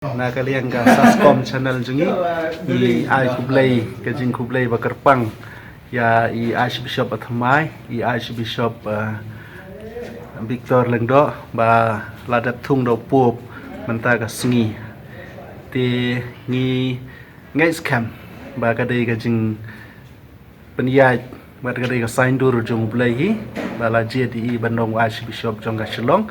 Na kalian ka Sascom channel jungi I ai kublai ka jing kublai bakarpang ya I Archbishop Athamai I Archbishop Victor Lengdo ba ladat thung do pup menta ka sngi ti ngi ngai scam ba ka dei ka jing penyaj ba ka dei ka sign dur jung blai hi ba la je di bandong Archbishop jong ka Shillong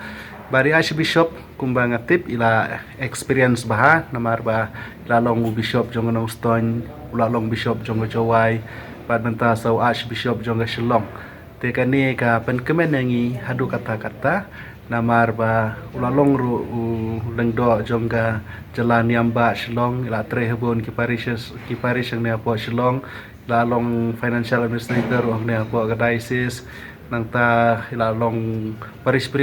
bari Archbishop kumbang atip ila experience baha namar ba ila long bishop jong nong ston ula long bishop jong jawai bad benta so Archbishop jong Shillong te kani ka pen kemen ngi hadu kata-kata namar ba ula long ru lengdo jong ga jalan yamba Shillong ila trehbon ki parish ne apo Shillong ila long financial administrator ne apo ga diocese nang ta ila long parish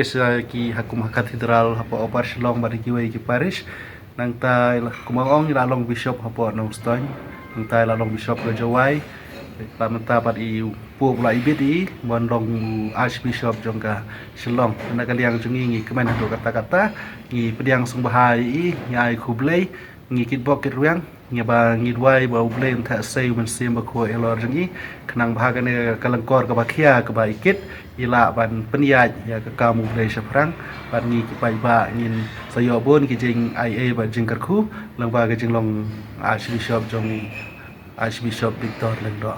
ki hakum katedral hapo opar Shillong bari kiwai ki parish nang ta ila kumaong ila long bishop hapo nong ston nang ta ila long bishop ga jawai la menta pat I pu pula ibidi mon long Archbishop jong ka Shillong na kaliang jungi ngi kemen do kata-kata ngi pediang sung bahai nyai kublai ngi kitbok kitruang ngi ba ngi dwai ba ublai tha sei men sim ba ko elor jungi kenang bahagane kalangkor ka bakhia ka ba ikit ila ban penyaj ya ka kamu blai saprang ban ngi ki pai ba ngin sayo bon ki jing ia ba jing karkhu lang ba ka jing long Archbishop jong Archbishop Victor Lengdo